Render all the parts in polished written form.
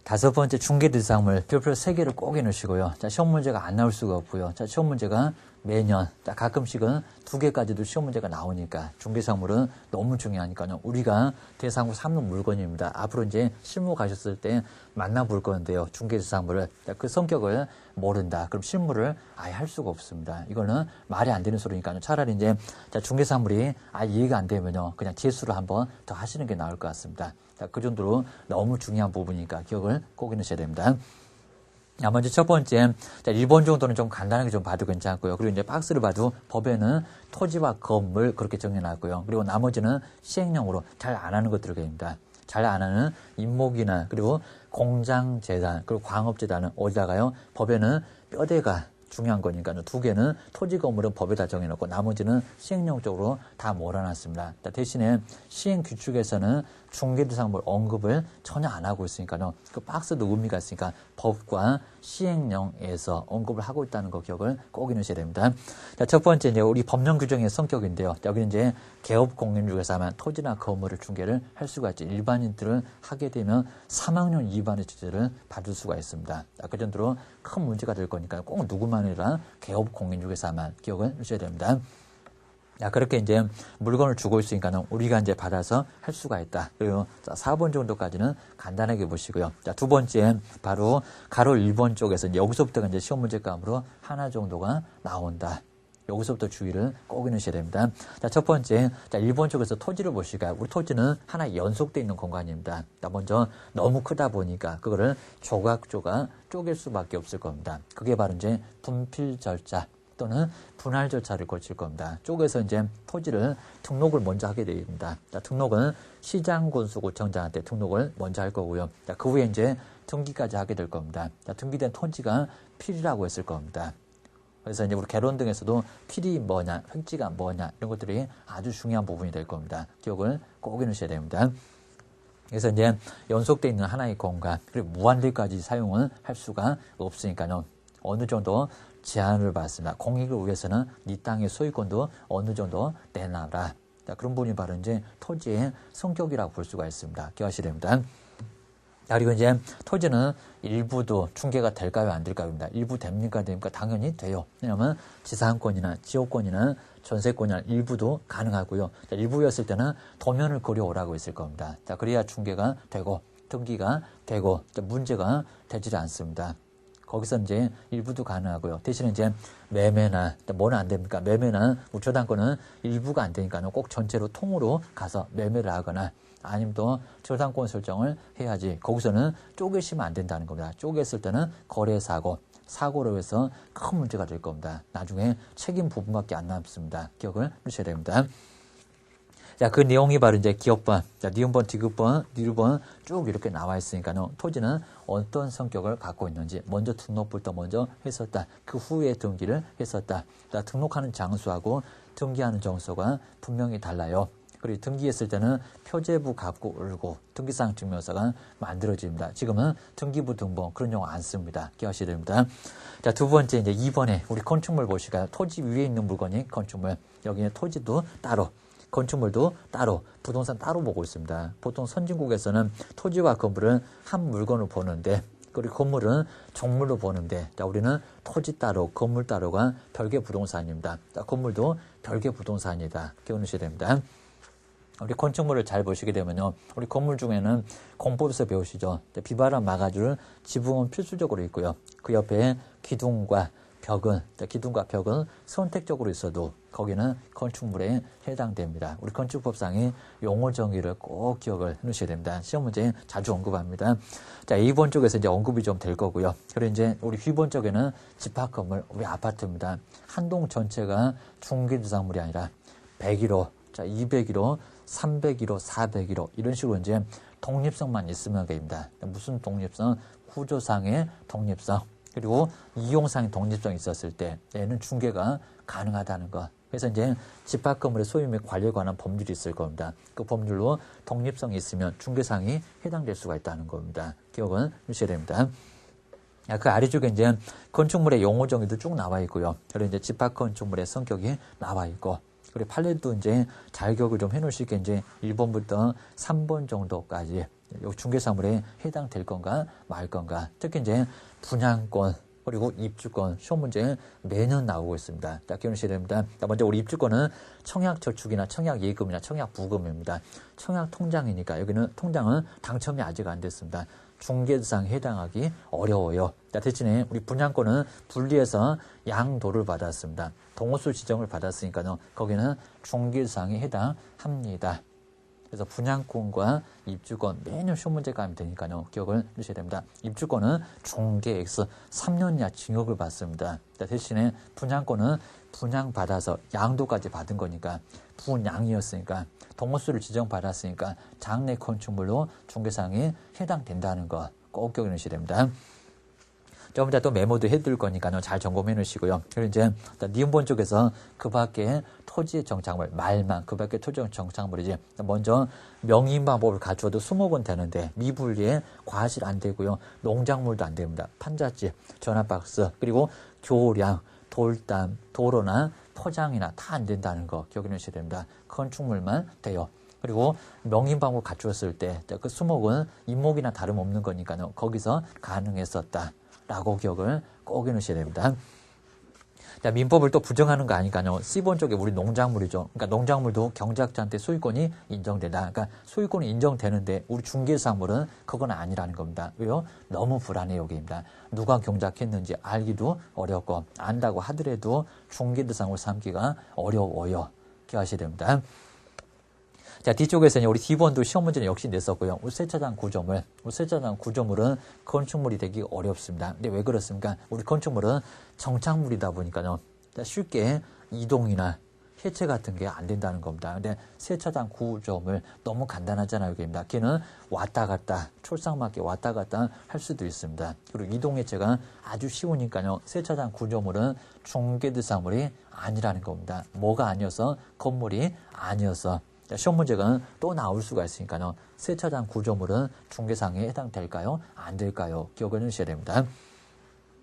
다섯 번째 중개대상물 별표 3개를 꼭 해놓으시고요. 자, 시험 문제가 안 나올 수가 없고요. 자, 시험 문제가 매년, 자, 가끔씩은 2개까지도 시험 문제가 나오니까 중개상물은 너무 중요하니까요. 우리가 대상으로 삼는 물건입니다. 앞으로 이제 실무 가셨을 때 만나볼 건데요. 중개대상물을. 자, 그 성격을 모른다. 그럼 실무를 아예 할 수가 없습니다. 이거는 말이 안 되는 소리니까요. 차라리 이제 자, 중개상물이 이해가 안 되면요. 그냥 재수를 한번 더 하시는 게 나을 것 같습니다. 자, 그 정도로 너무 중요한 부분이니까 기억을 꼭 해놓으셔야 됩니다. 자, 먼저 첫 번째, 자, 1번 정도는 좀 간단하게 좀 봐도 괜찮고요. 그리고 이제 박스를 봐도 법에는 토지와 건물 그렇게 정해놨고요. 그리고 나머지는 시행령으로 잘 안 하는 것들입니다. 잘 안 하는 임목이나 그리고 공장재단 그리고 광업재단은 어디다가요? 법에는 뼈대가 중요한 거니까 2개는 토지 건물은 법에다 정해놓고 나머지는 시행령 쪽으로 다 몰아놨습니다. 대신에 시행 규칙에서는 중개대상물 언급을 전혀 안 하고 있으니까요. 그 박스도 의미가 있으니까 법과 시행령에서 언급을 하고 있다는 거 기억을 꼭 해놓으셔야 됩니다. 자, 첫 번째 이제 우리 법령 규정의 성격인데요. 여기는 이제 개업 공인중개사만 토지나 건물을 중개를 할 수가 있지. 일반인들은 하게 되면 3학년 위반의 죄를 받을 수가 있습니다. 자, 그 정도로 큰 문제가 될 거니까 꼭 누구만 아니라 개업 공인중개사만 기억을 해주셔야 됩니다. 자, 그렇게 이제 물건을 주고 있으니까는 우리가 이제 받아서 할 수가 있다. 그리고 자, 4번 정도까지는 간단하게 보시고요. 자, 두 번째, 바로 가로 1번 쪽에서 여기서부터가 이제 시험 문제감으로 하나 정도가 나온다. 여기서부터 주의를 꼭 해놓으셔야 됩니다. 자, 첫 번째, 자, 1번 쪽에서 토지를 보시니까 우리 토지는 하나 연속되어 있는 공간입니다. 자, 먼저 너무 크다 보니까 그거를 조각조각 쪼갤 수밖에 없을 겁니다. 그게 바로 이제 분필 절차 또는 분할 절차를 거칠 겁니다. 쪽에서 이제 토지를 등록을 먼저 하게 됩니다. 자, 등록은 시장군수구청장한테 등록을 먼저 할 거고요. 자, 그 후에 이제 등기까지 하게 될 겁니다. 자, 등기된 토지가 필이라고 했을 겁니다. 그래서 이제 우리 개론 등에서도 필이 뭐냐, 획지가 뭐냐 이런 것들이 아주 중요한 부분이 될 겁니다. 기억을 꼭 해놓으셔야 됩니다. 그래서 이제 연속되어 있는 하나의 공간 그리고 무한대까지 사용을 할 수가 없으니까요. 어느 정도 제한을 받습니다. 공익을 위해서는 이 땅의 소유권도 어느 정도 내놔라. 자, 그런 부분이 바로 이제 토지의 성격이라고 볼 수가 있습니다. 기억하셔야 됩니다. 자, 그리고 이제 토지는 일부도 중개가 될까요? 안 될까요?입니다. 일부 됩니까? 됩니까? 당연히 돼요. 왜냐하면 지상권이나 지역권이나 전세권이나 일부도 가능하고요. 자, 일부였을 때는 도면을 그려오라고 했을 겁니다. 자, 그래야 중개가 되고 등기가 되고 문제가 되지 않습니다. 거기서 이제 일부도 가능하고요. 대신에 이제 매매나 뭐는 안 됩니까? 매매나 저당권은 일부가 안 되니까요. 꼭 전체로 통으로 가서 매매를 하거나 아니면 또 저당권 설정을 해야지. 거기서는 쪼개시면 안 된다는 겁니다. 쪼갰을 때는 거래사고, 사고로 해서 큰 문제가 될 겁니다. 나중에 책임 부분밖에 안 남습니다. 기억을 해주셔야 됩니다. 자, 그 내용이 바로 이제 기업번, 자, 니은번, 디귿번, 니루번 쭉 이렇게 나와 있으니까요. 토지는 어떤 성격을 갖고 있는지 먼저 등록부터 먼저 했었다. 그 후에 등기를 했었다. 자, 등록하는 장소하고 등기하는 정서가 분명히 달라요. 그리고 등기했을 때는 표제부 갖고 울고 등기상 증명서가 만들어집니다. 지금은 등기부 등본 그런 용어 안 씁니다. 기억하셔야 됩니다. 자, 두 번째 이제 2번에 우리 건축물 보시니까 토지 위에 있는 물건이 건축물. 여기는 토지도 따로. 건축물도 따로, 부동산 따로 보고 있습니다. 보통 선진국에서는 토지와 건물은 한 물건을 보는데, 그리고 건물은 종물로 보는데, 자, 우리는 토지 따로, 건물 따로가 별개 부동산입니다. 자, 건물도 별개 부동산이다. 기억하셔야 됩니다. 우리 건축물을 잘 보시게 되면요. 우리 건물 중에는 공법에서 배우시죠. 비바람 막아줄 지붕은 필수적으로 있고요. 그 옆에 기둥과 벽은 선택적으로 있어도 거기는 건축물에 해당됩니다. 우리 건축법상의 용어 정의를 꼭 기억을 해 놓으셔야 됩니다. 시험 문제에 자주 언급합니다. 자, A번 쪽에서 이제 언급이 좀 될 거고요. 그리고 이제 우리 B번 쪽에는 집합 건물, 우리 아파트입니다. 한 동 전체가 중개대상물이 아니라 101호, 자, 201호, 301호, 401호 이런 식으로 이제 독립성만 있으면 됩니다. 무슨 독립성? 구조상의 독립성. 그리고 이용상의 독립성이 있었을 때 얘는 중개가 가능하다는 것. 그래서 이제 집합 건물의 소유 및 관리에 관한 법률이 있을 겁니다. 그 법률로 독립성이 있으면 중개상이 해당될 수가 있다는 겁니다. 기억은 해주셔야 됩니다. 그 아래쪽에 이제 건축물의 용어 정의도 쭉 나와 있고요. 그리고 이제 집합 건축물의 성격이 나와 있고, 그리고 판례도 이제 잘 기억을 좀 해놓으시게 이제 1번부터 3번 정도까지 중개사물에 해당될 건가 말 건가. 특히 이제 분양권 그리고 입주권 시험 문제 매년 나오고 있습니다. 자, 기억하셔야 됩니다. 자, 먼저 우리 입주권은 청약저축이나 청약예금이나 청약부금입니다. 청약통장이니까 여기는 통장은 당첨이 아직 안 됐습니다. 중개대상에 해당하기 어려워요. 자, 대신에 우리 분양권은 분리해서 양도를 받았습니다. 동호수 지정을 받았으니까요. 거기는 중개대상에 해당합니다. 그래서 분양권과 입주권 매년 시험 문제가 하면 되니까요. 기억을 해주셔야 됩니다. 입주권은 중개 X 3년 이하 징역을 받습니다. 대신에 분양권은 분양받아서 양도까지 받은 거니까 분양이었으니까 동호수를 지정받았으니까 장내 건축물로 중개상에 해당된다는 거 꼭 기억해 놓으셔야 됩니다. 좀 이따 또 메모도 해둘 거니까요. 잘 점검해 놓으시고요. 그리고 이제 니은본 쪽에서 그 밖에 토지의 정착물, 말만 그 밖에 토지의 정착물이지. 먼저 명의인방법을 갖추어도 수목은 되는데 미분리에 과실 안 되고요. 농작물도 안 됩니다. 판잣집, 전화박스, 그리고 교량, 돌담, 도로나 포장이나 다 안 된다는 거 기억해 놓으셔야 됩니다. 건축물만 돼요. 그리고 명의인방법 갖추었을 때 그 수목은 임목이나 다름없는 거니까요. 거기서 가능했었다. 라고 기억을 꼭 해놓으셔야 됩니다. 자, 민법을 또 부정하는 거 아니까요. C번 쪽에 우리 농작물이죠. 그러니까 농작물도 경작자한테 소유권이 인정된다. 그러니까 소유권이 인정되는데 우리 중개사물은 그건 아니라는 겁니다. 왜요? 너무 불안해요, 여기입니다. 누가 경작했는지 알기도 어렵고 안다고 하더라도 중개대상으로 삼기가 어려워요. 기억하셔야 됩니다. 자, 뒤쪽에서는 우리 D번도 시험 문제는 역시 냈었고요. 우리 세차장 구조물. 우리 세차장 구조물은 건축물이 되기 어렵습니다. 근데 왜 그렇습니까? 우리 건축물은 정착물이다 보니까요. 쉽게 이동이나 해체 같은 게 안 된다는 겁니다. 근데 세차장 구조물 너무 간단하잖아요, 여기입니다. 걔는 왔다 갔다, 출상맞게 왔다 갔다 할 수도 있습니다. 그리고 이동 해체가 아주 쉬우니까요. 세차장 구조물은 중개대상물이 아니라는 겁니다. 뭐가 아니어서? 건물이 아니어서. 시험 문제가 또 나올 수가 있으니까요. 세차장 구조물은 중개상에 해당될까요? 안 될까요? 기억을 해주셔야 됩니다.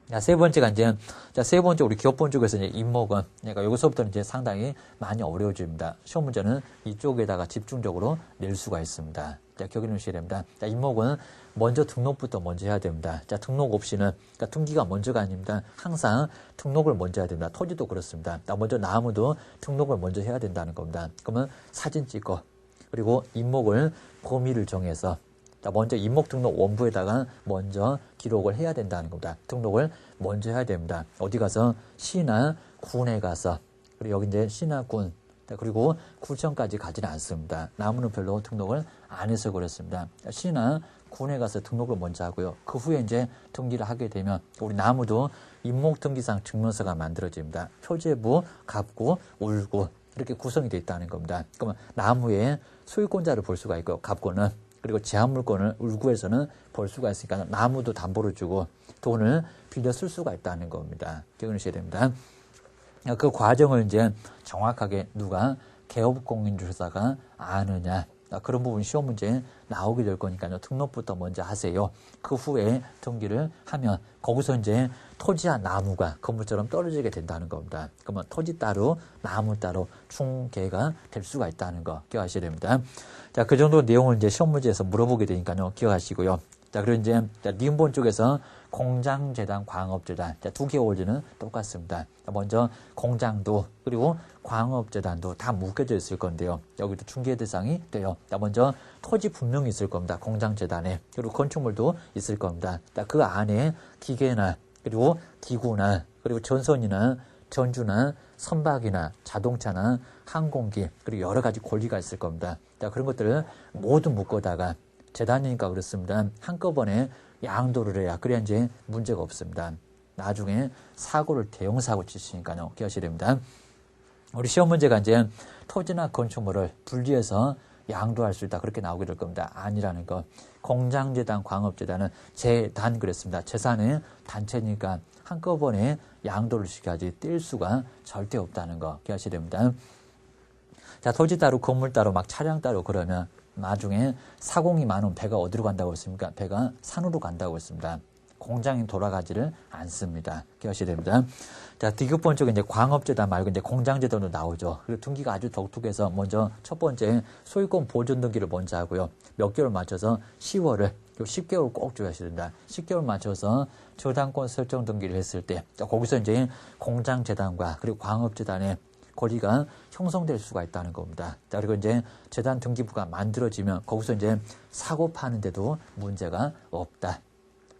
자, 세 번째가 이제, 세 번째 우리 기업본 쪽에서 이제 임목은, 그러니까 여기서부터는 이제 상당히 많이 어려워집니다. 시험 문제는 이쪽에다가 집중적으로 낼 수가 있습니다. 자, 기억해 놓으셔야 됩니다. 자, 임목은 먼저 등록부터 먼저 해야 됩니다. 자, 등록 없이는, 그러니까 등기가 먼저가 아닙니다. 항상 등록을 먼저 해야 됩니다. 토지도 그렇습니다. 먼저 나무도 등록을 먼저 해야 된다는 겁니다. 그러면 사진 찍고, 그리고 임목을 범위를 정해서, 자, 먼저 임목 등록 원부에다가 먼저 기록을 해야 된다는 겁니다. 등록을 먼저 해야 됩니다. 어디 가서? 시나 군에 가서, 그리고 여기 이제 시나 군, 그리고 구청까지 가지는 않습니다. 나무는 별로 등록을 안 해서 그렇습니다. 시나 군에 가서 등록을 먼저 하고요. 그 후에 이제 등기를 하게 되면 우리 나무도 임목등기상 증명서가 만들어집니다. 표제부, 갑구, 울구 이렇게 구성이 되어 있다는 겁니다. 그러면 나무의 소유권자를 볼 수가 있고 갑구는 그리고 제한물권을 울구에서는 볼 수가 있으니까 나무도 담보를 주고 돈을 빌려 쓸 수가 있다는 겁니다. 기억하셔야 됩니다. 그 과정을 이제 정확하게 누가 개업공인중개사가 아느냐. 그런 부분 시험 문제에 나오게 될 거니까요. 등록부터 먼저 하세요. 그 후에 등기를 하면 거기서 이제 토지와 나무가 건물처럼 떨어지게 된다는 겁니다. 그러면 토지 따로 나무 따로 중개가 될 수가 있다는 거 기억하셔야 됩니다. 자, 그 정도 내용을 이제 시험 문제에서 물어보게 되니까요. 기억하시고요. 자, 그리고 이제 니은본 쪽에서 공장재단, 광업재단. 자, 두 개 원리는 똑같습니다. 먼저 공장도 그리고 광업재단도 다 묶여져 있을 건데요. 여기도 중개 대상이 돼요. 자, 먼저 토지 분명히 있을 겁니다. 공장재단에. 그리고 건축물도 있을 겁니다. 자, 그 안에 기계나 그리고 기구나 그리고 전선이나 전주나 선박이나 자동차나 항공기 그리고 여러 가지 권리가 있을 겁니다. 자, 그런 것들을 모두 묶어다가 재단이니까 그렇습니다. 한꺼번에 양도를 해야 그래야 이제 문제가 없습니다. 나중에 사고를 대형 사고 치시니까요. 기억하셔야 됩니다. 우리 시험 문제가 이제 토지나 건축물을 분리해서 양도할 수 있다. 그렇게 나오게 될 겁니다. 아니라는 거. 공장재단, 광업재단은 재단 그랬습니다. 재산의 단체니까 한꺼번에 양도를 시켜야지 뛸 수가 절대 없다는 거. 기억하셔야 됩니다. 자, 토지 따로 건물 따로 막 차량 따로 그러면 나중에 사공이 많으면 배가 어디로 간다고 했습니까? 배가 산으로 간다고 했습니다. 공장이 돌아가지를 않습니다. 기억하셔야 됩니다. 자, 디귿번 쪽에 이제 광업재단 말고 이제 공장재단도 나오죠. 그리고 등기가 아주 독특해서 먼저 첫 번째 소유권 보존 등기를 먼저 하고요. 몇 개월 맞춰서 10월을 10개월 꼭 주셔야 된다. 10개월 맞춰서 저당권 설정 등기를 했을 때 거기서 이제 공장재단과 그리고 광업재단의 권리가 형성될 수가 있다는 겁니다. 자, 그리고 이제 재단 등기부가 만들어지면 거기서 이제 사고 파는데도 문제가 없다.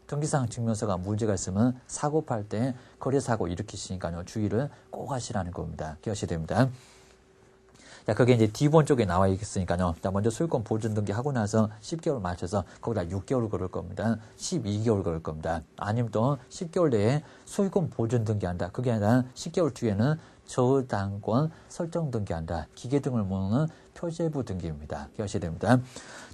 등기상 증명서가 문제가 있으면 사고 팔 때 거래사고 일으키시니까요. 주의를 꼭 하시라는 겁니다. 기억하셔야 됩니다. 자, 그게 이제 D번 쪽에 나와 있으니까요. 자, 먼저 소유권 보존 등기 하고 나서 10개월 맞춰서 거기다 6개월 걸을 겁니다. 12개월 걸을 겁니다. 아니면 또 10개월 내에 소유권 보존 등기 한다. 그게 아니라 10개월 뒤에는 저당권 설정 등기한다. 기계 등을 모으는 표제부 등기입니다. 기억하셔야 됩니다.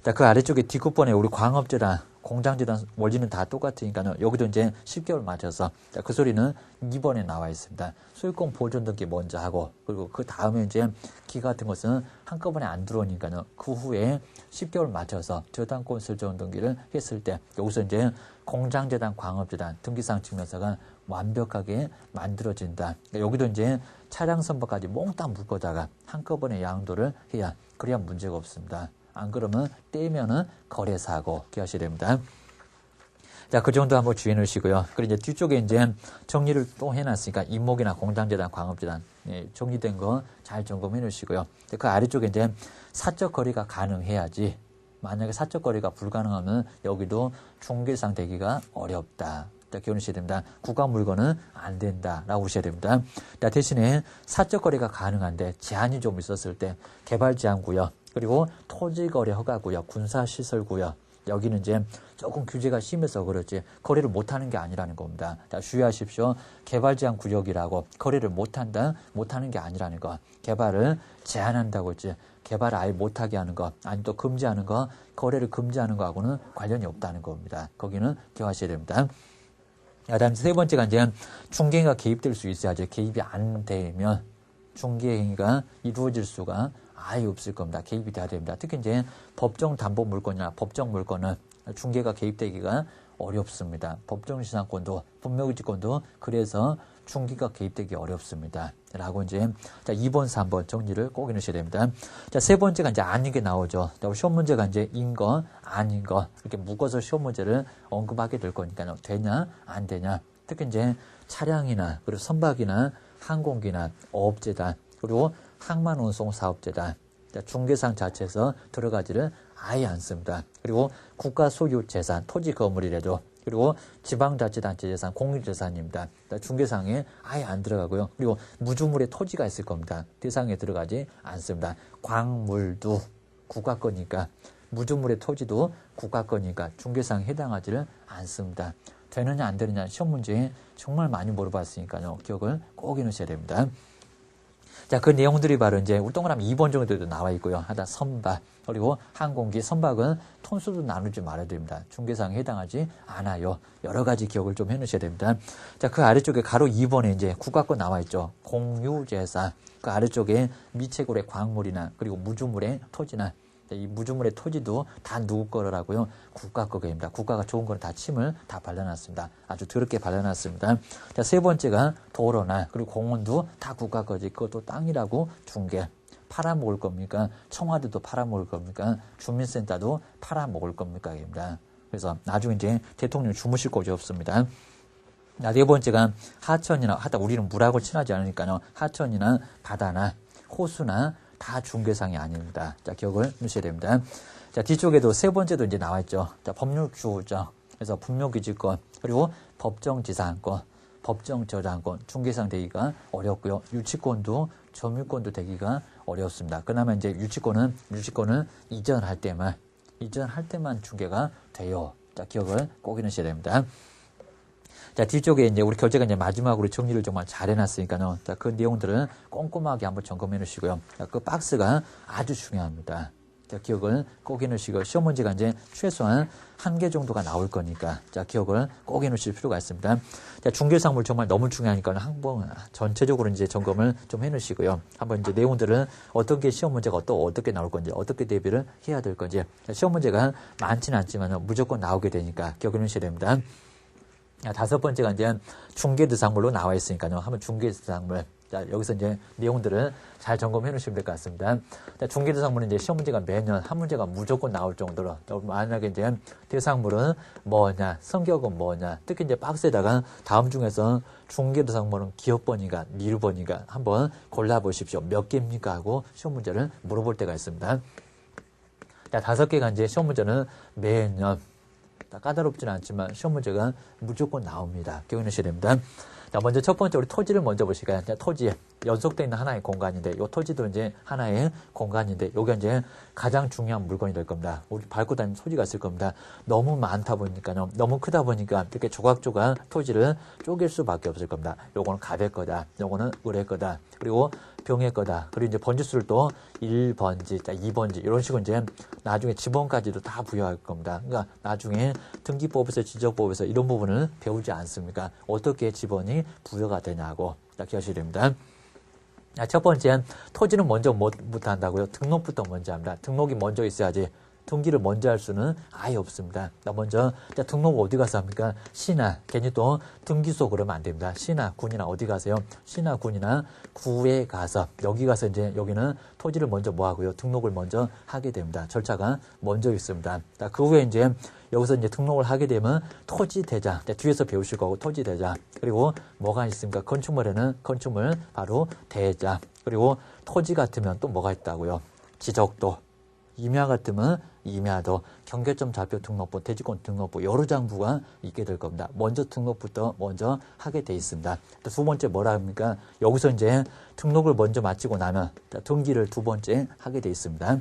자, 그 아래쪽에 D급번에 우리 광업재단, 공장재단 원리는 다 똑같으니까요. 여기도 이제 10개월 맞춰서 자, 그 소리는 2번에 나와 있습니다. 소유권 보존 등기 먼저 하고 그리고 그 다음에 이제 기 같은 것은 한꺼번에 안 들어오니까요. 그 후에 10개월 맞춰서 저당권 설정 등기를 했을 때 여기서 이제 공장재단, 광업재단 등기상 증명서가 완벽하게 만들어진다. 여기도 이제 차량 선박까지 몽땅 묶어다가 한꺼번에 양도를 해야 그래야 문제가 없습니다. 안 그러면 떼면은 거래사고 기하셔야 됩니다. 자, 그 정도 한번 주의 넣으시고요. 그리고 이제 뒤쪽에 이제 정리를 또 해놨으니까 임목이나 공장재단, 광업재단 정리된 거 잘 점검해 놓으시고요. 그 아래쪽에 이제 사적 거래가 가능해야지. 만약에 사적 거래가 불가능하면 여기도 중개상 되기가 어렵다. 기억하셔야 됩니다. 국가 물건은 안 된다라고 보셔야 됩니다. 대신에 사적 거래가 가능한데 제한이 좀 있었을 때 개발 제한 구역 그리고 토지 거래 허가 구역, 군사 시설 구역 여기는 이제 조금 규제가 심해서 그렇지 거래를 못하는 게 아니라는 겁니다. 자, 주의하십시오. 개발 제한 구역이라고 거래를 못하는 게 아니라는 거. 개발을 제한한다고 했지. 개발을 아예 못하게 하는 거, 아니 또 금지하는 거, 거래를 금지하는 거하고는 관련이 없다는 겁니다. 거기는 기억하셔야 됩니다. 그다음 세 번째가 이제 중개가 개입될 수 있어야죠. 개입이 안 되면 중개행위가 이루어질 수가 아예 없을 겁니다. 개입이 돼야 됩니다. 특히 이제 법정 담보 물건이나 법정 물건은 중개가 개입되기가 어렵습니다. 법정 시상권도 분묘기지권도 그래서 중개가 개입되기 어렵습니다. 라고 이제 자 2번, 3번 정리를 꼭 해놓으셔야 됩니다. 자, 세 번째가 이제 아닌 게 나오죠. 시험 문제가 이제 인 거, 아닌 거 이렇게 묶어서 시험 문제를 언급하게 될 거니까요. 되냐, 안 되냐. 특히 이제 차량이나 그리고 선박이나 항공기나 어업재단 그리고 항만운송 사업재단 중개상 자체에서 들어가지를 아예 않습니다. 그리고 국가 소유 재산, 토지 건물이라도 그리고 지방자치단체 재산, 공유재산입니다. 중개상에 아예 안 들어가고요. 그리고 무주물의 토지가 있을 겁니다. 대상에 들어가지 않습니다. 광물도 국가 거니까 무주물의 토지도 국가 거니까 중개상에 해당하지를 않습니다. 되느냐 안 되느냐 시험 문제에 정말 많이 물어봤으니까요. 기억을 꼭 해놓으셔야 됩니다. 자, 그 내용들이 바로 이제 우리 동그라미 2번 정도도 나와 있고요. 하다 선박, 그리고 항공기, 선박은 톤수도 나누지 말아야 됩니다. 중개상에 해당하지 않아요. 여러 가지 기억을 좀 해놓으셔야 됩니다. 자, 그 아래쪽에 가로 2번에 이제 국가권 나와 있죠. 공유재산. 그 아래쪽에 미채굴의 광물이나 그리고 무주물의 토지나 이 무주물의 토지도 다 누구 거라고요? 국가 거입니다. 국가가 좋은 거는 다 침을 다 발라놨습니다. 아주 더럽게 발라놨습니다. 자, 세 번째가 도로나 그리고 공원도 다 국가 거지. 그것도 땅이라고 중개. 팔아먹을 겁니까? 청와대도 팔아먹을 겁니까? 주민센터도 팔아먹을 겁니까? 입니다. 그래서 나중에 이제 대통령 주무실 곳이 없습니다. 자, 네 번째가 하천이나 하다 우리는 물하고 친하지 않으니까요. 하천이나 바다나 호수나 다 중개상이 아닙니다. 자, 기억을 넣으셔야 됩니다. 자, 뒤쪽에도 세 번째도 이제 나와 있죠. 자, 법률 규정. 그래서 분묘기지권, 그리고 법정지상권, 법정저당권, 중개상 되기가 어렵고요. 유치권도 점유권도 되기가 어렵습니다. 그나마 이제 유치권은 이전할 때만 중개가 돼요. 자, 기억을 꼭 해놓으셔야 됩니다. 자, 뒤쪽에 이제 우리 교재가 이제 마지막으로 정리를 정말 잘 해놨으니까요. 자, 그 내용들은 꼼꼼하게 한번 점검해 놓으시고요. 자, 그 박스가 아주 중요합니다. 자, 기억을 꼭 해 놓으시고, 시험 문제가 이제 최소한 1개 정도가 나올 거니까, 자, 기억을 꼭 해 놓으실 필요가 있습니다. 자, 중개상물 정말 너무 중요하니까 한번 전체적으로 이제 점검을 좀 해 놓으시고요. 한번 이제 내용들은 어떤 게 시험 문제가 또 어떻게 나올 건지, 어떻게 대비를 해야 될 건지, 자, 시험 문제가 많지는 않지만 무조건 나오게 되니까 기억해 놓으셔야 됩니다. 다섯 번째가 이제 중개대상물로 나와 있으니까요. 한번 중개대상물. 자, 여기서 이제 내용들을 잘 점검해 놓으시면 될 것 같습니다. 자, 중개대상물은 이제 시험 문제가 매년 한 문제가 무조건 나올 정도로, 만약에 이제 대상물은 뭐냐, 성격은 뭐냐, 특히 이제 박스에다가 다음 중에서 중개대상물은 기업번인가, 밀번인가 한번 골라보십시오. 몇 개입니까? 하고 시험 문제를 물어볼 때가 있습니다. 자, 다섯 개가 이제 시험 문제는 매년, 까다롭지는 않지만 시험 문제가 무조건 나옵니다. 기억하셔야 됩니다. 자, 먼저 첫 번째 우리 토지를 먼저 보실까요? 자, 토지 연속되어 있는 하나의 공간인데, 이 토지도 이제 하나의 공간인데, 요게 이제 가장 중요한 물건이 될 겁니다. 우리 밟고 다니는 토지가 있을 겁니다. 너무 많다 보니까요, 너무 크다 보니까 이렇게 조각조각 토지를 쪼갤 수밖에 없을 겁니다. 요거는 갑의 거다, 요거는 을의 거다, 그리고 병의 거다. 그리고 이제 번지수를 또 1번지, 2번지 이런 식으로 이제 나중에 지번까지도 다 부여할 겁니다. 그러니까 나중에 등기법에서 지적법에서 이런 부분을 배우지 않습니까? 어떻게 지번이 부여가 되냐고 기억하셔야 됩니다. 첫 번째, 토지는 먼저 뭐부터 한다고요? 등록부터 먼저 합니다. 등록이 먼저 있어야지 등기를 먼저 할 수는 아예 없습니다. 먼저 등록 어디 가서 합니까? 시나, 괜히 또 등기소 그러면 안 됩니다. 시나, 군이나 어디 가세요? 시나, 군이나 구에 가서, 여기 가서 이제 여기는 토지를 먼저 뭐 하고요? 등록을 먼저 하게 됩니다. 절차가 먼저 있습니다. 그 후에 이제 여기서 이제 등록을 하게 되면 토지대장, 뒤에서 배우실 거고 토지대장, 그리고 뭐가 있습니까? 건축물에는 건축물 바로 대장, 그리고 토지 같으면 또 뭐가 있다고요? 지적도, 임야 같으면 임야도, 경계점 좌표 등록부, 대지권 등록부 여러 장부가 있게 될 겁니다. 먼저 등록부터 먼저 하게 돼 있습니다. 두 번째 뭐라 합니까? 여기서 이제 등록을 먼저 마치고 나면 등기를 두 번째 하게 돼 있습니다.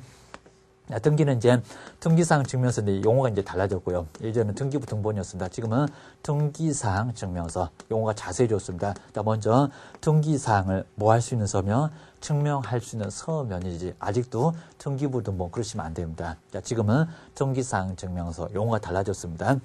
등기는 이제 등기사항 증명서인데 용어가 이제 달라졌고요. 예전에는 등기부 등본이었습니다. 지금은 등기사항 증명서, 용어가 자세해졌습니다. 먼저 등기사항을 뭐 할 수 있는 서면, 증명할 수 있는 서면이지, 아직도 등기부 등본 그러시면 안 됩니다. 지금은 등기사항 증명서, 용어가 달라졌습니다.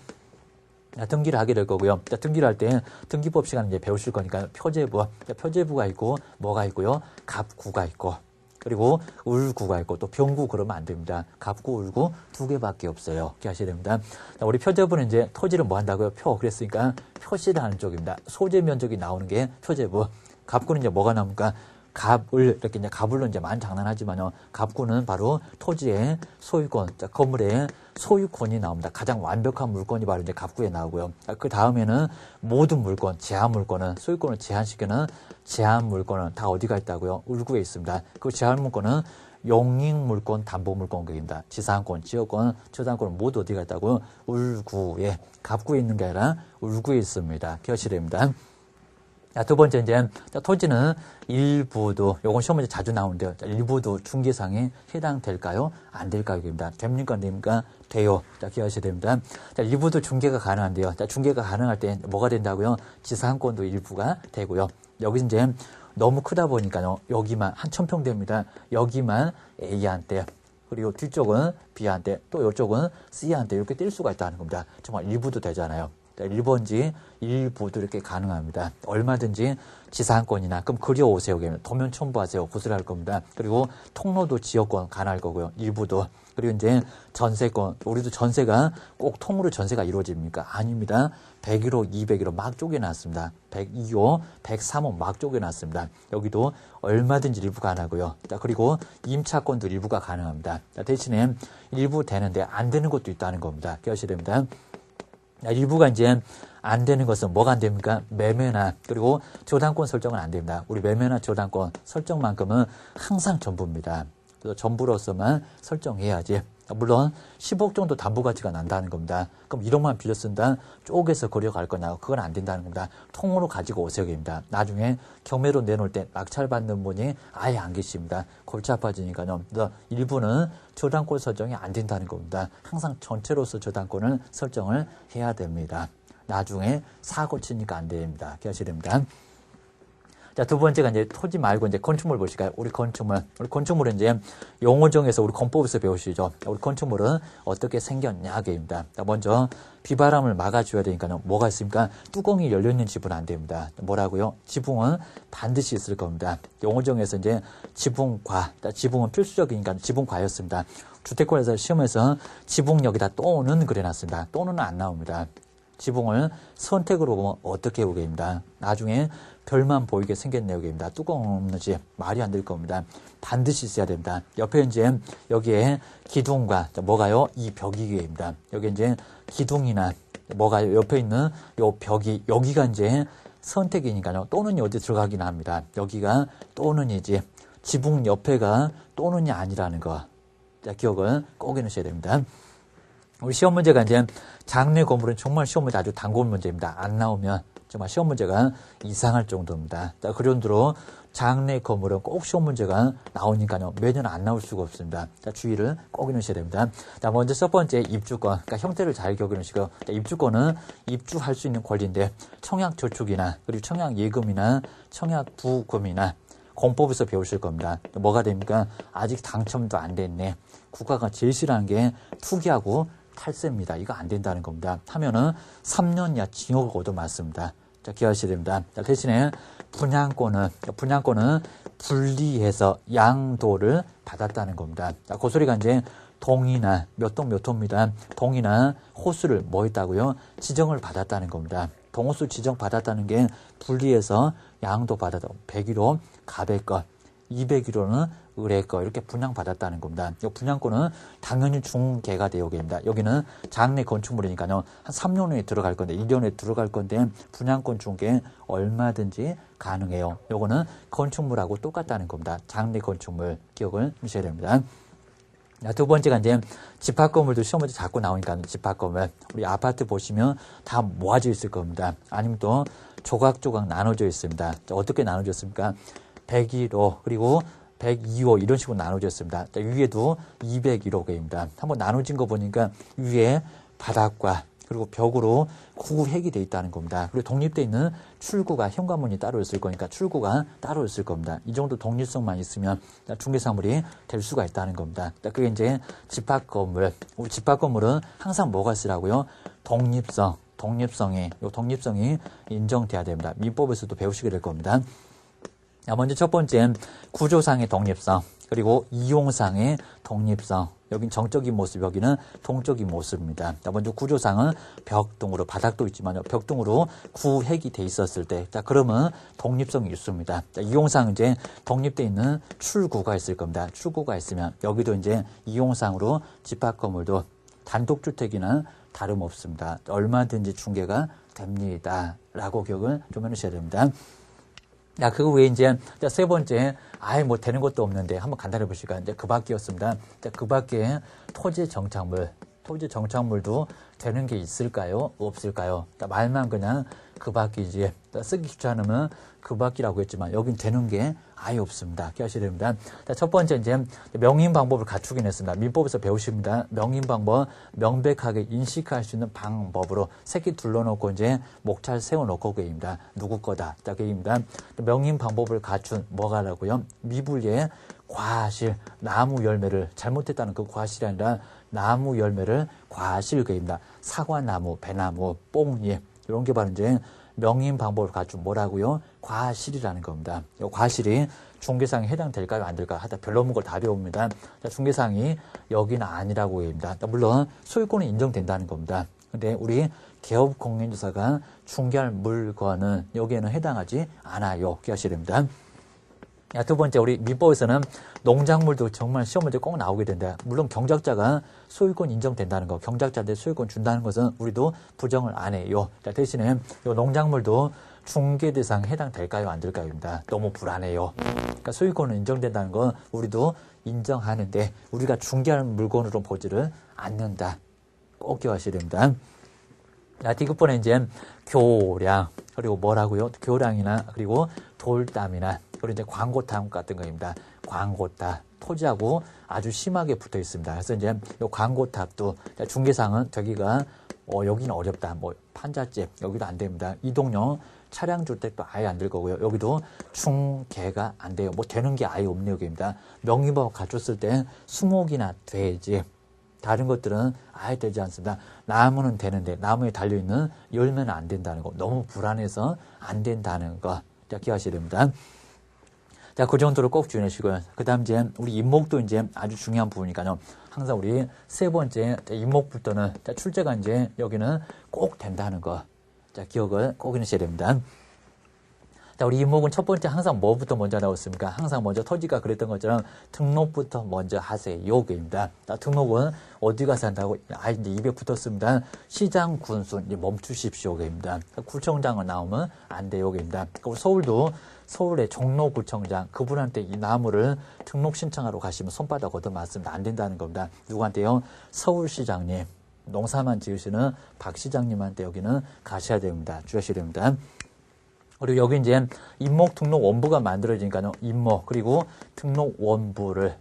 등기를 하게 될 거고요. 등기를 할 때 등기법 시간 이제 배우실 거니까 표제부, 표제부가 있고 뭐가 있고요. 갑구가 있고, 그리고 을구가 있고 또 병구 그러면 안 됩니다. 갑구, 을구 두 개밖에 없어요. 이렇게 하셔야 됩니다. 우리 표제부는 이제 토지를 뭐 한다고요? 그랬으니까 표시를 하는 쪽입니다. 소재 면적이 나오는 게 표제부. 갑구는 이제 뭐가 나옵니까? 갑을, 이렇게 이제 갑을로 이제 많이 장난하지만요. 갑구는 바로 토지의 소유권, 건물의 소유권이 나옵니다. 가장 완벽한 물건이 바로 이제 갑구에 나오고요. 그 다음에는 모든 물건, 제한 물건은, 소유권을 제한시키는 제한 물건은 다 어디가 있다고요? 을구에 있습니다. 그 제한 물건은 용익물권, 담보물권격입니다. 지상권, 지역권, 저당권은 모두 어디가 있다고요? 을구에, 갑구에 있는 게 아니라 을구에 있습니다. 기억하셔야 됩니다. 두 번째, 이제, 토지는 일부도, 요건 시험 문제 자주 나오는데요. 일부도 중개상에 해당될까요? 안 될까요? 입니다. 됩니까? 안 됩니까? 돼요. 기억하셔야 됩니다. 일부도 중개가 가능한데요. 중개가 가능할 때 뭐가 된다고요? 지상권도 일부가 되고요. 여기 이제 너무 크다 보니까요. 여기만 한 1000평 됩니다. 여기만 A한테, 그리고 뒤쪽은 B한테, 또 이쪽은 C한테 이렇게 뛸 수가 있다는 겁니다. 정말 일부도 되잖아요. 1번지, 일부도 이렇게 가능합니다. 얼마든지 지상권이나, 그럼 그려오세요. 도면 첨부하세요. 구슬할 겁니다. 그리고 통로도 지역권 가능할 거고요. 일부도. 그리고 이제 전세권, 우리도 전세가 꼭 통으로 전세가 이루어집니까? 아닙니다. 101호, 201호 막 쪼개놨습니다. 102호, 103호 막 쪼개놨습니다. 여기도 얼마든지 일부 가능하고요. 그리고 임차권도 일부가 가능합니다. 대신에 일부 되는데 안 되는 것도 있다는 겁니다. 기억하셔야 됩니다. 일부가 이제 안 되는 것은 뭐가 안 됩니까? 매매나, 그리고 저당권 설정은 안 됩니다. 우리 매매나 저당권 설정만큼은 항상 전부입니다. 그래서 전부로서만 설정해야지. 물론 10억 정도 담보 가치가 난다는 겁니다. 그럼 1억만 빌려 쓴다, 쪼개서 거려갈 거냐? 그건 안 된다는 겁니다. 통으로 가지고 오세요. 입니다. 나중에 경매로 내놓을 때 낙찰받는 분이 아예 안 계십니다. 골치 아파지니까요. 그래서 일부는 저당권 설정이 안 된다는 겁니다. 항상 전체로서 저당권을 설정을 해야 됩니다. 나중에 사고 치니까 안 됩니다. 기억하셔야 됩니다. 자, 두 번째가 이제 토지 말고 이제 건축물 보실까요? 우리 건축물은 이제 용어 정에서 우리 건법에서 배우시죠. 우리 건축물은 어떻게 생겼냐, 게입니다. 먼저 비바람을 막아줘야 되니까요. 뭐가 있습니까? 뚜껑이 열려있는 지붕은 안 됩니다. 뭐라고요? 지붕은 반드시 있을 겁니다. 용어 정에서 이제 지붕과, 지붕은 필수적이니까 지붕과였습니다. 주택권에서 시험에서 지붕 여기다 또는 그려놨습니다. 또는 안 나옵니다. 지붕을 선택으로 보면 어떻게 보게입니다. 나중에 별만 보이게 생겼네요. 여기입니다. 뚜껑 없는 집 말이 안 될 겁니다. 반드시 있어야 됩니다. 옆에 이제 여기에 기둥과 뭐가요? 이 벽이게입니다. 여기 이제 기둥이나 뭐가요? 옆에 있는 요 벽이 여기가 이제 선택이니까요. 또는 어디 들어가긴 합니다. 여기가 또는이지 지붕 옆에가 또는이 아니라는 거. 자, 기억을 꼭 해놓으셔야 됩니다. 우리 시험 문제가 이제 장래 건물은 정말 시험 문제 아주 단골 문제입니다. 안 나오면 정말 시험 문제가 이상할 정도입니다. 자, 그런대로 장래 건물은 꼭 시험 문제가 나오니까요. 매년 안 나올 수가 없습니다. 자, 주의를 꼭 해놓으셔야 됩니다. 자, 먼저 첫 번째 입주권. 그러니까 형태를 잘 기억해 놓으시고, 자, 입주권은 입주할 수 있는 권리인데 청약저축이나 그리고 청약예금이나 청약부금이나 공법에서 배우실 겁니다. 뭐가 됩니까? 아직 당첨도 안 됐네. 국가가 제일 싫어하는 게 투기하고 탈세입니다. 이거 안 된다는 겁니다. 하면은 3년 이하 징역을 얻어맞습니다. 자, 기억하셔야 됩니다. 자, 대신에 분양권은 분리해서 양도를 받았다는 겁니다. 자, 그 소리가 이제 동이나 몇 동 몇 호입니다. 동이나 호수를 뭐 했다고요? 지정을 받았다는 겁니다. 동호수 지정 받았다는 게 분리해서 양도 받았다. 101호 갑의 것, 201호는 을의 것 이렇게 분양받았다는 겁니다. 이 분양권은 당연히 중개가 되어옵니다. 여기는 장래 건축물이니까요. 한 3년 후에 들어갈 건데 1년 후에 들어갈 건데 분양권 중개 얼마든지 가능해요. 요거는 건축물하고 똑같다는 겁니다. 장래 건축물 기억을 하셔야 됩니다. 두 번째가 이제 집합건물도 시험 문제 자꾸 나오니까 집합건물 우리 아파트 보시면 다 모아져 있을 겁니다. 아니면 또 조각조각 나눠져 있습니다. 자, 어떻게 나눠져 있습니까? 101호 그리고 102호 이런 식으로 나눠져 있습니다. 자, 위에도 201호개입니다. 한번 나눠진 거 보니까 위에 바닥과 그리고 벽으로 구획이 돼 있다는 겁니다. 그리고 독립되어 있는 출구가 현관문이 따로 있을 거니까 출구가 따로 있을 겁니다. 이 정도 독립성만 있으면 중개사물이 될 수가 있다는 겁니다. 그게 이제 집합건물. 우리 집합건물은 항상 뭐가 있으라고요? 독립성이 인정돼야 됩니다. 민법에서도 배우시게 될 겁니다. 먼저 첫 번째 구조상의 독립성 그리고 이용상의 독립성. 여긴 정적인 모습, 여기는 동적인 모습입니다. 먼저 구조상은 벽동으로 바닥도 있지만 벽동으로 구획이 돼 있었을 때, 자 그러면 독립성이 있습니다. 자, 이용상 이제 독립되어 있는 출구가 있을 겁니다. 출구가 있으면 여기도 이제 이용상으로 집합건물도 단독주택이나 다름없습니다. 얼마든지 중개가 됩니다라고 기억을 좀 해주셔야 됩니다. 야, 그거 외에 이제, 세 번째, 아예 뭐 되는 것도 없는데, 한번 간단히 보실까요? 이제 그 밖이었습니다. 그 밖에 토지 정착물도 되는 게 있을까요? 없을까요? 말만 그냥 그 밖이지. 쓰기 귀찮으면 그 밖이라고 했지만, 여긴 되는 게 아예 없습니다. 기억하셔야 됩니다. 첫 번째, 이제 명인 방법을 갖추긴 했습니다. 민법에서 배우십니다. 명인 방법, 명백하게 인식할 수 있는 방법으로 새끼 둘러놓고 이제 목잘 세워놓고 그입니다. 누구 거다. 자, 그입니다. 명인 방법을 갖춘 뭐가라고요? 미불리의 과실, 나무 열매를 잘못했다는 그 과실이 아니라 나무 열매를 과실 그입니다. 사과나무, 배나무, 뽕잎 이런 게 바로 이제 명인 방법을 갖춘 뭐라고요? 과실이라는 겁니다. 이 과실이 중개상에 해당될까요? 안 될까요? 하다 별로 없는 걸 다 배웁니다. 자, 중개상이 여기는 아니라고 합니다. 물론 소유권은 인정된다는 겁니다. 근데 우리 개업공인조사가 중개할 물건은 여기에는 해당하지 않아요. 기억하셔야 됩니다. 두 번째, 우리 민법에서는 농작물도 정말 시험 문제 꼭 나오게 된다. 물론 경작자가 소유권 인정된다는 거, 경작자한테 소유권 준다는 것은 우리도 부정을 안 해요. 자, 대신에 이 농작물도 중개 대상 해당될까요? 안 될까요?입니다. 너무 불안해요. 그러니까 소유권은 인정된다는 건 우리도 인정하는데 우리가 중개하는 물건으로 보지를 않는다. 꼭 기억하셔야 됩니다. 자, 디귿번에 이제 교량, 그리고 뭐라고요? 교량이나, 그리고 돌담이나, 그리고 이제 광고탑 같은 거입니다. 광고탑, 토지하고 아주 심하게 붙어 있습니다. 그래서 이제 이 광고탑도 중개상은 저기가, 여기는 어렵다. 뭐, 판잣집, 여기도 안 됩니다. 이동용 차량주택도 아예 안 될 거고요. 여기도 중개가 안 돼요. 뭐, 되는 게 아예 없는 여기입니다. 명의법 갖췄을 때 수목이나 돼지, 다른 것들은 아예 되지 않습니다. 나무는 되는데 나무에 달려있는 열매는 안 된다는 거. 너무 불안해서 안 된다는 거. 자, 기억하셔야 됩니다. 자, 그 정도로 꼭 주의하시고요. 그 다음 이제 우리 임목도 이제 아주 중요한 부분이니까요. 항상 우리 세 번째 임목부터는 자, 출제가 이제 여기는 꼭 된다는 거. 자, 기억을 꼭 해주셔야 됩니다. 자, 우리 임목은 첫 번째 항상 뭐부터 먼저 나왔습니까? 항상 먼저 터지가 그랬던 것처럼 등록부터 먼저 하세요. 요게입니다. 자, 등록은 어디 가서 한다고? 이제 입에 붙었습니다. 시장 군수 이제 멈추십시오. 요게입니다. 구청장은 나오면 안 돼요. 요게입니다. 그리고 서울도 서울의 종로구청장 그분한테 이 나무를 등록 신청하러 가시면 손바닥 얻어맞으면 안 된다는 겁니다. 누구한테요? 서울시장님. 농사만 지으시는 박 시장님한테 여기는 가셔야 됩니다. 주셔야 됩니다. 그리고 여기 이제 임목 등록 원부가 만들어지니까요. 임목 그리고 등록 원부를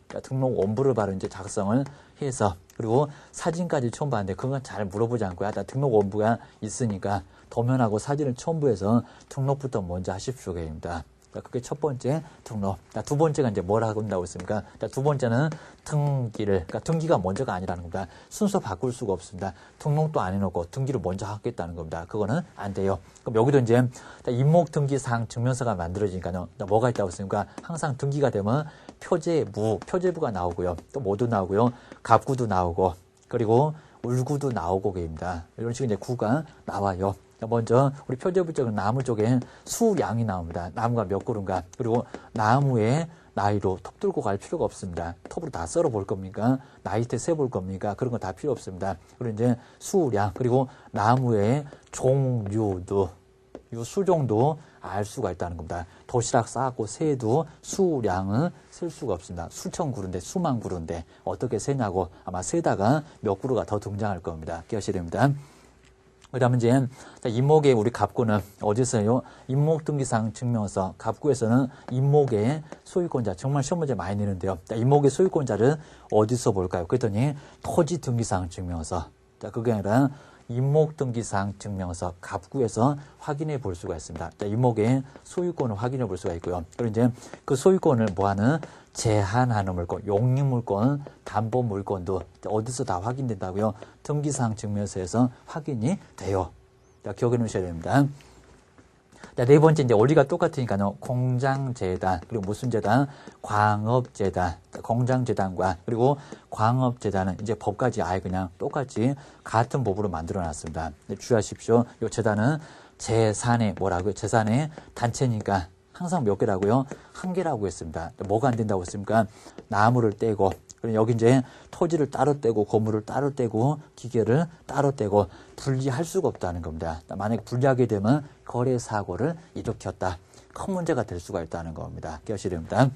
바로 이제 작성을 해서 그리고 사진까지 첨부하는데 그건 잘 물어보지 않고요. 등록 원부가 있으니까 도면하고 사진을 첨부해서 등록부터 먼저 하십시오. 입니다. 그게 첫 번째 등록. 두 번째가 이제 뭘 한다고 했습니까? 두 번째는 등기를, 등기가 먼저가 아니라는 겁니다. 순서 바꿀 수가 없습니다. 등록도 안 해놓고 등기를 먼저 하겠다는 겁니다. 그거는 안 돼요. 그럼 여기도 이제 임목 등기상 증명서가 만들어지니까요. 뭐가 있다고 했습니까? 항상 등기가 되면 표제부가 나오고요. 또 뭐도 나오고요. 갑구도 나오고, 그리고 울구도 나오고 계십니다. 이런 식으로 이제 구가 나와요. 먼저 우리 표제부 쪽은 나무 쪽에 수량이 나옵니다. 나무가 몇 그루인가. 그리고 나무의 나이로 톱 들고 갈 필요가 없습니다. 톱으로 다 썰어 볼 겁니까? 나이테 세 볼 겁니까? 그런 거 다 필요 없습니다. 그리고 이제 수량 그리고 나무의 종류도 이 수종도 알 수가 있다는 겁니다. 도시락 쌓고 세도 수량은 셀 수가 없습니다. 수천 그루인데 수만 그루인데 어떻게 세냐고 아마 세다가 몇 그루가 더 등장할 겁니다. 기억하셔야 됩니다. 그다음에 이제 임목의 우리 갑구는 어디서요? 임목등기상 증명서 갑구에서는 임목의 소유권자 정말 시험 문제 많이 내는데요. 임목의 소유권자를 어디서 볼까요? 그랬더니 토지등기상 증명서. 자, 그게 아니라 임목등기상 증명서 갑구에서 확인해 볼 수가 있습니다. 자, 임목의 소유권을 확인해 볼 수가 있고요. 그리고 이제 그 소유권을 뭐하는 제한하는 물건, 용익물권, 담보물권도 어디서 다 확인된다고요? 등기상 증명서에서 확인이 돼요. 자, 기억해 놓으셔야 됩니다. 자, 네 번째 이제 원리가 똑같으니까요. 공장재단 그리고 무슨 재단? 광업재단. 공장재단과 그리고 광업재단은 이제 법까지 아예 그냥 똑같이 같은 법으로 만들어놨습니다. 주의하십시오. 이 재단은 재산의 뭐라고요? 재산의 단체니까 항상 몇 개라고요? 한 개라고 했습니다. 뭐가 안 된다고 했습니까? 나무를 떼고 여기 이제 토지를 따로 떼고 건물을 따로 떼고 기계를 따로 떼고 분리할 수가 없다는 겁니다. 만약에 분리하게 되면 거래 사고를 일으켰다. 큰 문제가 될 수가 있다는 겁니다. 기억하셔야 됩니다.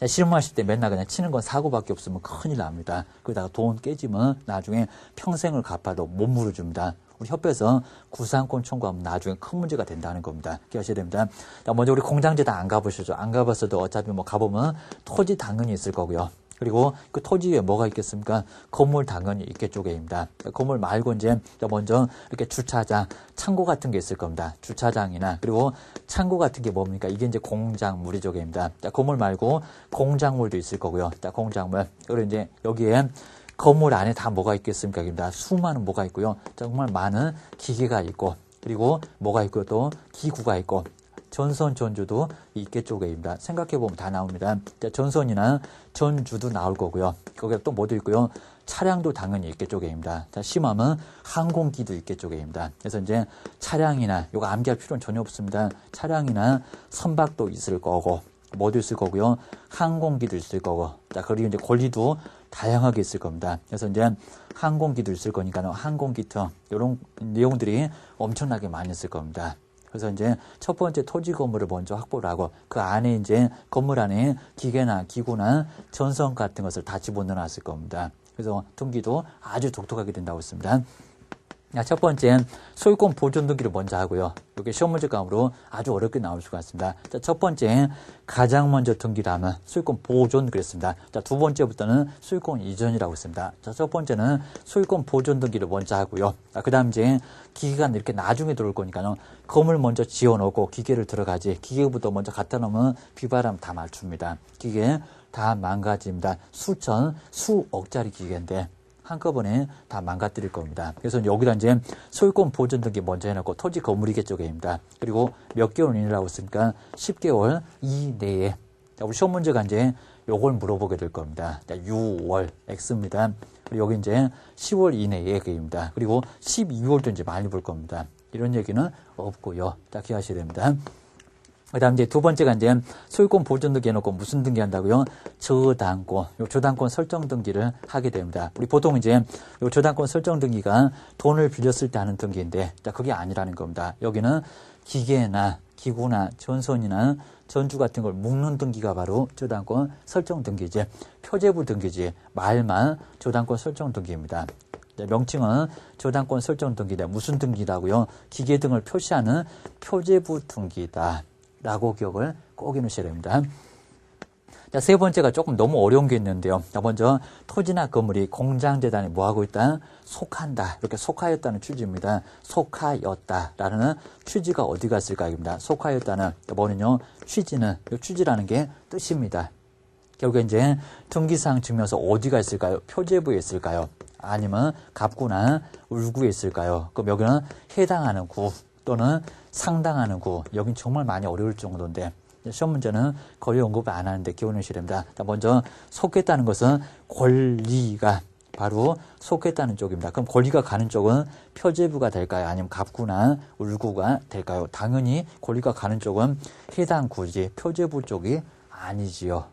실무하실 때 맨날 그냥 치는 건 사고밖에 없으면 큰일 납니다. 그러다가 돈 깨지면 나중에 평생을 갚아도 못 물어줍니다. 우리 협회에서 구상권 청구하면 나중에 큰 문제가 된다는 겁니다. 기억하셔야 됩니다. 먼저 우리 공장재단 안 가보시죠. 안 가봤어도 어차피 뭐 가보면 토지 당연히 있을 거고요. 그리고 그 토지 위에 뭐가 있겠습니까? 건물 당연히 있겠죠, 게입니다. 건물 말고 이제 먼저 이렇게 주차장, 창고 같은 게 있을 겁니다. 주차장이나 그리고 창고 같은 게 뭡니까? 이게 이제 공작물이죠, 게입니다. 건물 말고 공작물도 있을 거고요. 공작물. 그리고 이제 여기에 건물 안에 다 뭐가 있겠습니까? 입니다. 수많은 뭐가 있고요. 정말 많은 기계가 있고 그리고 뭐가 있고 또 기구가 있고 전선 전주도 있겠죠, 게입니다. 생각해보면 다 나옵니다. 전선이나 전주도 나올 거고요. 거기에 또 뭐도 있고요. 차량도 당연히 있겠죠, 게입니다. 자, 심하면 항공기도 있겠죠, 게입니다. 그래서 이제 차량이나 이거 암기할 필요는 전혀 없습니다. 차량이나 선박도 있을 거고 뭐도 있을 거고요. 항공기도 있을 거고 자, 그리고 이제 권리도 다양하게 있을 겁니다. 그래서 이제 항공기도 있을 거니까 항공기트 이런 내용들이 엄청나게 많이 있을 겁니다. 그래서 이제 첫 번째 토지 건물을 먼저 확보를 하고 그 안에 이제 건물 안에 기계나 기구나 전선 같은 것을 다 집어넣어 놨을 겁니다. 그래서 등기도 아주 독특하게 된다고 했습니다. 첫 번째 소유권 보존 등기를 먼저 하고요. 이게 시험 문제 감으로 아주 어렵게 나올 수가 있습니다. 자, 첫 번째 가장 먼저 등기를 하면 소유권 보존 그랬습니다. 자, 두 번째부터는 소유권 이전이라고 했습니다. 자, 첫 번째는 소유권 보존 등기를 먼저 하고요. 그 다음 이제 기계가 이렇게 나중에 들어올 거니까요. 건물 먼저 지어놓고 기계를 들어가지 기계부터 먼저 갖다 놓으면 비바람 다 맞춥니다. 기계 다 망가집니다. 수억짜리 기계인데 한꺼번에 다 망가뜨릴 겁니다. 그래서 여기다 이제 소유권 보존 등기 먼저 해놓고 토지 건물이계 쪽에입니다. 그리고 몇 개월 이내라고 했으니까 10개월 이내에. 자, 우리 시험 문제가 이제 요걸 물어보게 될 겁니다. 자, 6월 X입니다. 그리고 여기 이제 10월 이내의 얘기입니다. 그리고 12월도 이제 많이 볼 겁니다. 이런 얘기는 없고요. 자, 기하셔야 됩니다. 그 다음 이제 두 번째가 이제 소유권 보존 등기 해놓고 무슨 등기 한다고요? 저당권. 요 저당권 설정 등기를 하게 됩니다. 우리 보통 이제 요 저당권 설정 등기가 돈을 빌렸을 때 하는 등기인데, 자, 그게 아니라는 겁니다. 여기는 기계나 기구나 전선이나 전주 같은 걸 묶는 등기가 바로 저당권 설정 등기지. 표제부 등기지. 말만 저당권 설정 등기입니다. 명칭은 저당권 설정 등기다. 무슨 등기라고요? 기계 등을 표시하는 표제부 등기다. 라고 기억을 꼭 해놓으셔야 됩니다. 자, 세 번째가 조금 너무 어려운 게 있는데요. 자, 먼저 토지나 건물이 공장재단에 뭐하고 있다? 속한다. 이렇게 속하였다는 취지입니다. 속하였다라는 취지가 어디가 있을까입니다. 속하였다는 뭐는요? 취지는 이 취지라는 게 뜻입니다. 결국에 이제 등기사항 증명서 어디가 있을까요? 표제부에 있을까요? 아니면 갑구나 울구에 있을까요? 그럼 여기는 해당하는 구 또는 상당하는 구. 여긴 정말 많이 어려울 정도인데 시험 문제는 거의 언급 안 하는데 기억하셔야 됩니다. 자, 먼저 속했다는 것은 권리가 바로 속했다는 쪽입니다. 그럼 권리가 가는 쪽은 표제부가 될까요? 아니면 갑구나 울구가 될까요? 당연히 권리가 가는 쪽은 해당 구지 표제부 쪽이 아니지요.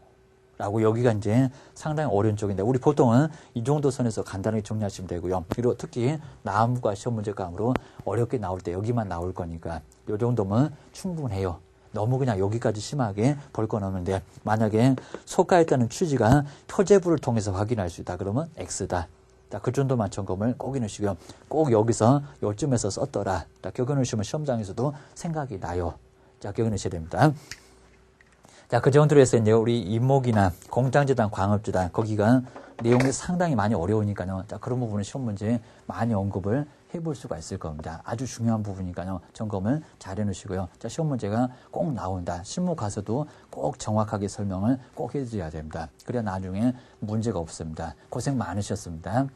라고 여기가 이제 상당히 어려운 쪽인데 우리 보통은 이 정도 선에서 간단하게 정리하시면 되고요. 그리고 특히 나무과 시험 문제 감으로 어렵게 나올 때 여기만 나올 거니까 이 정도면 충분해요. 너무 그냥 여기까지 심하게 볼 건 없는데 만약에 속하였다는 취지가 표제부를 통해서 확인할 수 있다. 그러면 X다. 자, 그 정도만 점검을 꼭 해놓으시고요. 꼭 여기서 요쯤에서 썼더라. 자, 기억해놓으시면 시험장에서도 생각이 나요. 자, 기억해놓으셔야 됩니다. 자, 그 정도로 해서 이제 우리 임목이나 공장재단, 광업재단 거기가 내용이 상당히 많이 어려우니까요. 자, 그런 부분은 시험 문제에 많이 언급을 해볼 수가 있을 겁니다. 아주 중요한 부분이니까요. 점검을 잘 해놓으시고요. 자, 시험 문제가 꼭 나온다. 실무 가서도 꼭 정확하게 설명을 꼭 해드려야 됩니다. 그래야 나중에 문제가 없습니다. 고생 많으셨습니다.